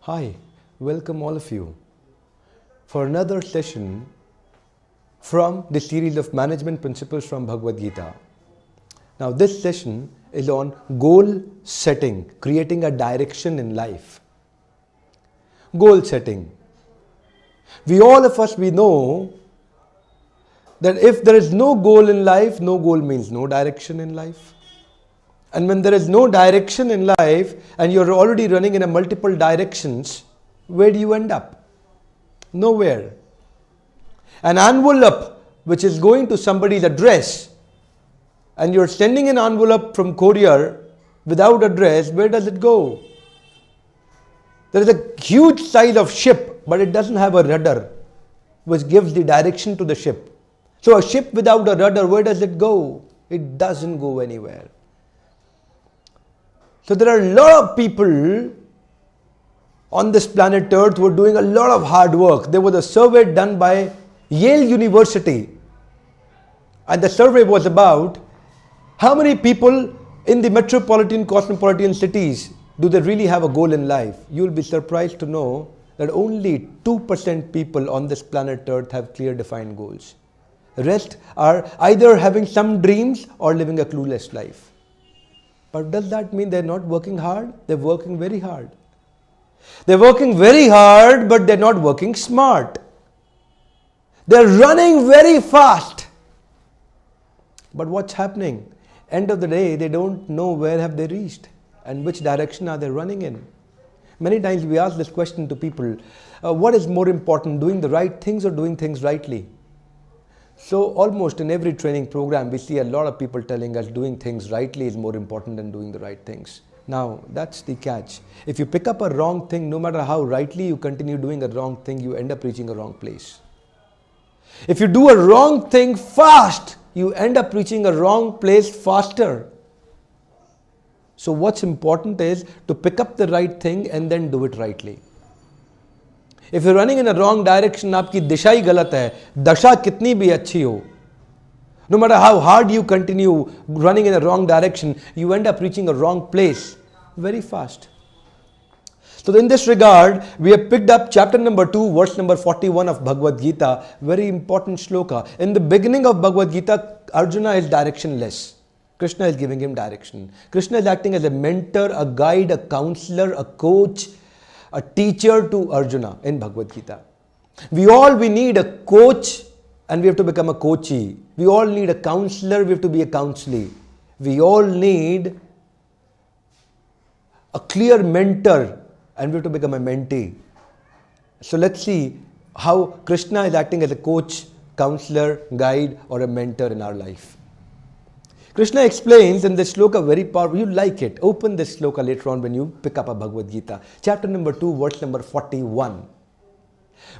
Hi, welcome all of you for another session from the series of management principles from Bhagavad Gita. Now, this session is on goal setting, creating a direction in life. Goal setting. We know that if there is no goal in life, no goal means no direction in life. And when there is no direction in life and you're already running in a multiple directions, where do you end up? Nowhere. An envelope which is going to somebody's address and you're sending an envelope from courier without address, where does it go? There is a huge size of ship, but it doesn't have a rudder which gives the direction to the ship. So a ship without a rudder, where does it go? It doesn't go anywhere. So there are a lot of people on this planet Earth who are doing a lot of hard work. There was a survey done by Yale University, and the survey was about how many people in the metropolitan, cosmopolitan cities do they really have a goal in life. You'll be surprised to know that only 2% people on this planet Earth have clear defined goals. The rest are either having some dreams or living a clueless life. But does that mean they're not working hard? They're working very hard. They're working very hard, but they're not working smart. They're running very fast. But what's happening? End of the day, they don't know where have they reached and which direction are they running in. Many times we ask this question to people, what is more important, doing the right things or doing things rightly? So almost in every training program, we see a lot of people telling us doing things rightly is more important than doing the right things. Now, that's the catch. If you pick up a wrong thing, no matter how rightly you continue doing a wrong thing, you end up reaching a wrong place. If you do a wrong thing fast, you end up reaching a wrong place faster. So what's important is to pick up the right thing and then do it rightly. If you're running in a wrong direction, आपकी दिशा ही गलत है, दशा कितनी भी अच्छी हो. No matter how hard you continue running in a wrong direction, you end up reaching a wrong place very fast. So in this regard, we have picked up chapter number 2, verse number 41 of Bhagavad Gita, very important shloka. In the beginning of Bhagavad Gita, Arjuna is directionless. Krishna is giving him direction. Krishna is acting as a mentor, a guide, a counselor, a coach, a teacher to Arjuna in Bhagavad Gita. We need a coach and we have to become a coachee. We all need a counselor, we have to be a counselee. We all need a clear mentor and we have to become a mentee. So let's see how Krishna is acting as a coach, counselor, guide or a mentor in our life. Krishna explains in this sloka very powerful. You like it. Open this sloka later on when you pick up a Bhagavad Gita. Chapter number 2, verse number 41.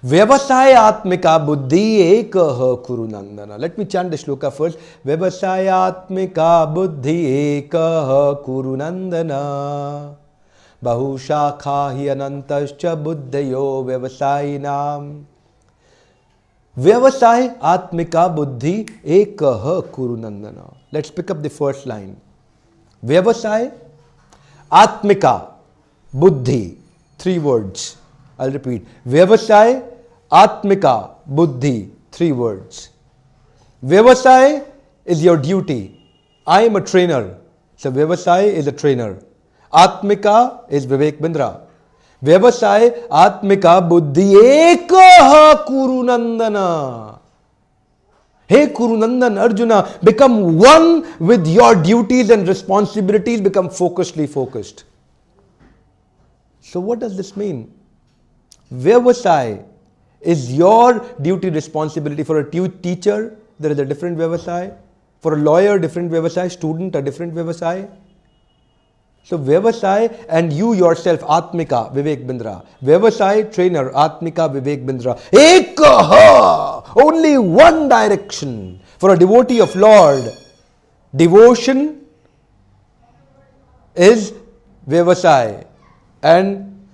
Vyavasayatmika buddhi ekah kuru nandana. Let me chant the shloka first. Vyavasayatmika buddhi ekah kuru nandana. Bahushakha hi anantascha buddhayo vyavasayinam. Vyavasay atmika buddhi ekah kuru nandana. Let's pick up the first line. Vyavasay atmika buddhi. 3 words. I'll repeat. Vyavasay atmika buddhi. 3 words. Vyavasay is your duty. I am a trainer. So Vyavasay is a trainer. Atmika is Vivek Bindra. Vyavasay atmika buddhi ekah kuru nandana. Hey Kurunandan, Arjuna, become one with your duties and responsibilities, become focusedly focused. So what does this mean? Vyavasay is your duty responsibility. For a teacher, there is a different Vyavasay. For a lawyer, different Vyavasay. Student, a different Vyavasay. So Vyavasay and you yourself, Atmika, Vivek Bindra. Vyavasay, trainer, Atmika, Vivek Bindra. Ekaha! Only one direction. For a devotee of Lord, devotion is Vyavasay and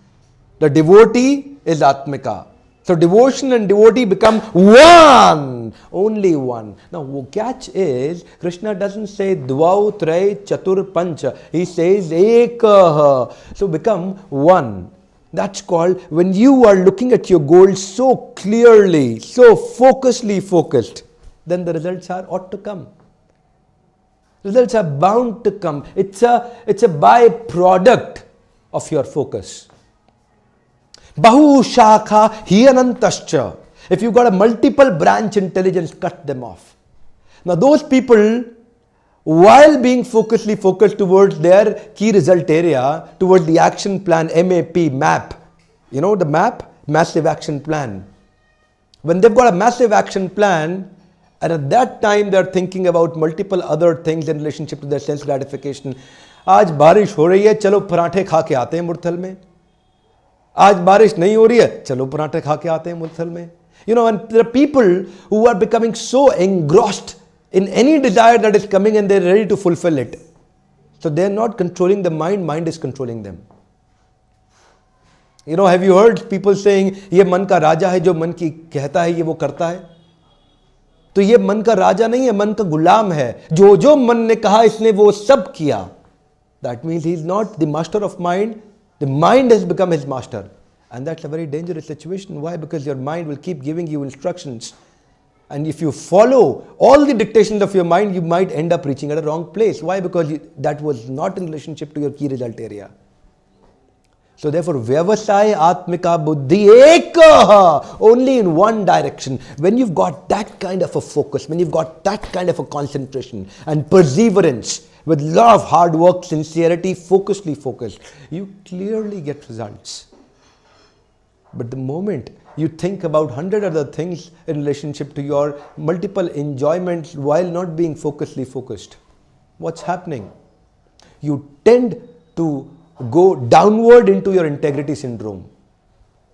the devotee is Atmika. So devotion and devotee become one. Only one. Now catch is, Krishna doesn't say dvau, trai, chatur, pancha. He says ekaha. So become one. That's called when you are looking at your goals so clearly, so focused, then the results are ought to come. Results are bound to come. It's a byproduct of your focus. Bahu shakha hiyanantascha. If you've got a multiple branch intelligence, cut them off. Now those people, while being focused towards their key result area, towards the action plan, MAP, you know the MAP? Massive Action Plan. When they've got a massive action plan, and at that time they're thinking about multiple other things in relationship to their sense gratification. आज बारिश हो रही है, चलो पराठे खा के आते हैं मुरथल में. आज बारिश नहीं हो रही है, चलो पराठे खा के आते हैं मुरथल में. You know, and there are people who are becoming so engrossed in any desire that is coming and they're ready to fulfill it. So they're not controlling the mind, mind is controlling them. You know, have you heard people saying, ये मन का राजा है, जो मन की कहता है ये वो करता है. तो ये मन का राजा नहीं है, मन का गुलाम है. जो जो मन ने कहा इसने वो सब किया. That means he is not the master of mind. The mind has become his master. And that's a very dangerous situation. Why? Because your mind will keep giving you instructions. And if you follow all the dictations of your mind, you might end up reaching at a wrong place. Why? Because that was not in relationship to your key result area. So therefore, Vyavasaya Atmika Buddhi Ekaha, only in one direction. When you've got that kind of a focus, when you've got that kind of a concentration and perseverance, with lot of hard work, sincerity, focusedly focused, you clearly get results. But the moment you think about 100 other things in relationship to your multiple enjoyments while not being focusedly focused, what's happening? You tend to go downward into your integrity syndrome.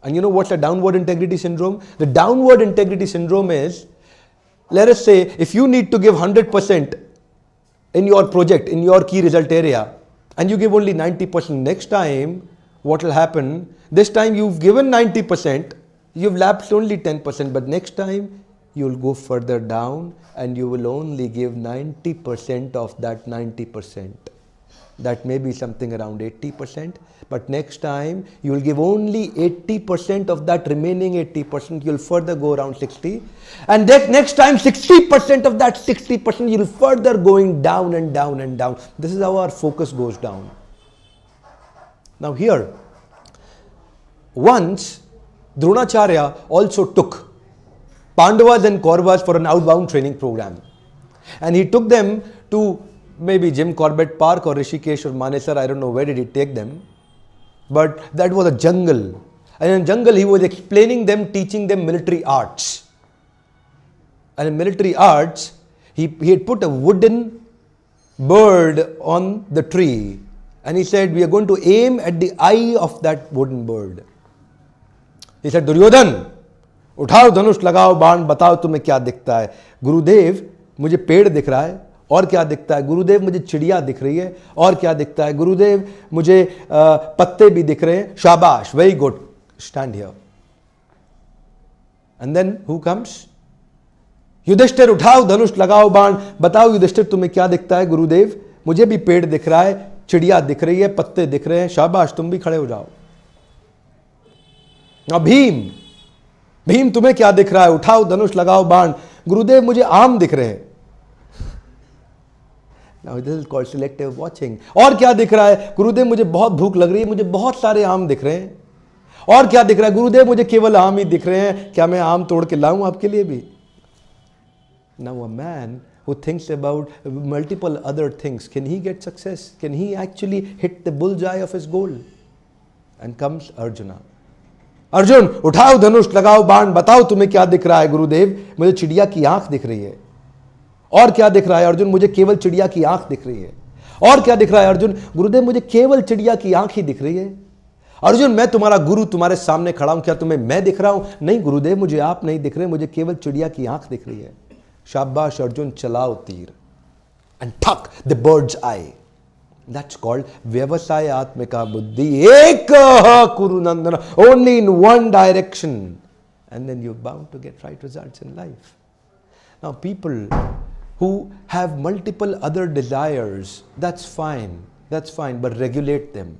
And you know what's a downward integrity syndrome? The downward integrity syndrome is, let us say, if you need to give 100% in your project, in your key result area, and you give only 90%, next time, what will happen? This time you've given 90%, you've lapsed only 10%, but next time you'll go further down and you will only give 90% of that 90%. That may be something around 80%, but next time you will give only 80% of that remaining 80%, you'll further go around 60, and that next time 60% of that 60%, you'll further going down and down and down. This is how our focus goes down. Now here, once Dronacharya also took Pandavas and Kauravas for an outbound training program, and he took them to maybe Jim Corbett Park or Rishikesh or Manesar, I don't know where did he take them, but that was a jungle, and in jungle he was explaining them, teaching them military arts. And in military arts, he had put a wooden bird on the tree, and he said, we are going to aim at the eye of that wooden bird. He said, Duryodhan, उठाओ धनुष लगाओ बाण बताओ तुम्हें क्या दिखता है. गुरुदेव मुझे पेड़ दिख रहा है, और क्या दिखता है? गुरुदेव मुझे चिड़िया दिख रही है, और क्या दिखता है? गुरुदेव मुझे पत्ते भी दिख रहे हैं. शाबाश, very good, stand here. And then who comes? Yudhishthir, उठाओ धनुष लगाओ बाण बताओ युधिष्ठिर तुम्हें क्या दिखता है? गुरुदेव मुझे भी पेड़ दिख रहा है, चिड़िया दिख रही है, पत्ते दिख रहे हैं. शाबाश, तुम भी खड़े हो जाओ. भीम, भीम तुम्हें क्या दिख रहा है? उठाओ धनुष लगाओ बाण. गुरुदेव मुझे आम दिख रहे हैं. Now this is called selective watching. और क्या दिख रहा है? गुरुदेव मुझे बहुत भूख लग रही है, मुझे बहुत सारे आम दिख रहे हैं. और क्या दिख रहा है? गुरुदेव मुझे केवल आम ही दिख रहे हैं, क्या मैं आम तोड़ के लाऊं आपके लिए भी? Now a man who thinks about multiple other things, can he get success? Can he actually hit the bullseye of his goal? And comes Arjuna. Arjun, उठाओ धनुष लगाओ बाण बताओ तुम्हें क्या दिख रहा है? गुरुदेव मुझे चिड़िया की आंख दिख रही है. और क्या दिख रहा है? अर्जुन मुझे केवल चिड़िया की आंख दिख रही है. और क्या दिख रहा है? अर्जुन, गुरुदेव मुझे केवल चिड़िया की आंख ही दिख रही है. अर्जुन, मैं तुम्हारा गुरु तुम्हारे सामने खड़ा हूं, क्या तुम्हें मैं दिख रहा हूं? नहीं गुरुदेव, मुझे आप नहीं दिख रहे, मुझे केवल चिड़िया की आंख दिख रही है. शाबाश अर्जुन, चलाओ तीर. एंड ठक the birds I. That's called Vyavasaya Atmika Buddhi Ekaha Kuru Nandana, only in one direction. And then you're bound to get right results in life. Now people who have multiple other desires, that's fine, but regulate them.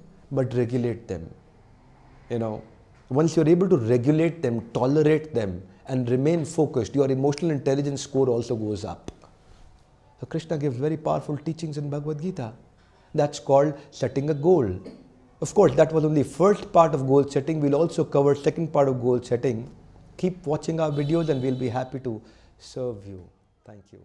You know, once you're able to regulate them, tolerate them, and remain focused, your emotional intelligence score also goes up. So Krishna gives very powerful teachings in Bhagavad Gita. That's called setting a goal. Of course, that was only first part of goal setting. We'll also cover second part of goal setting. Keep watching our videos and we'll be happy to serve you. Thank you.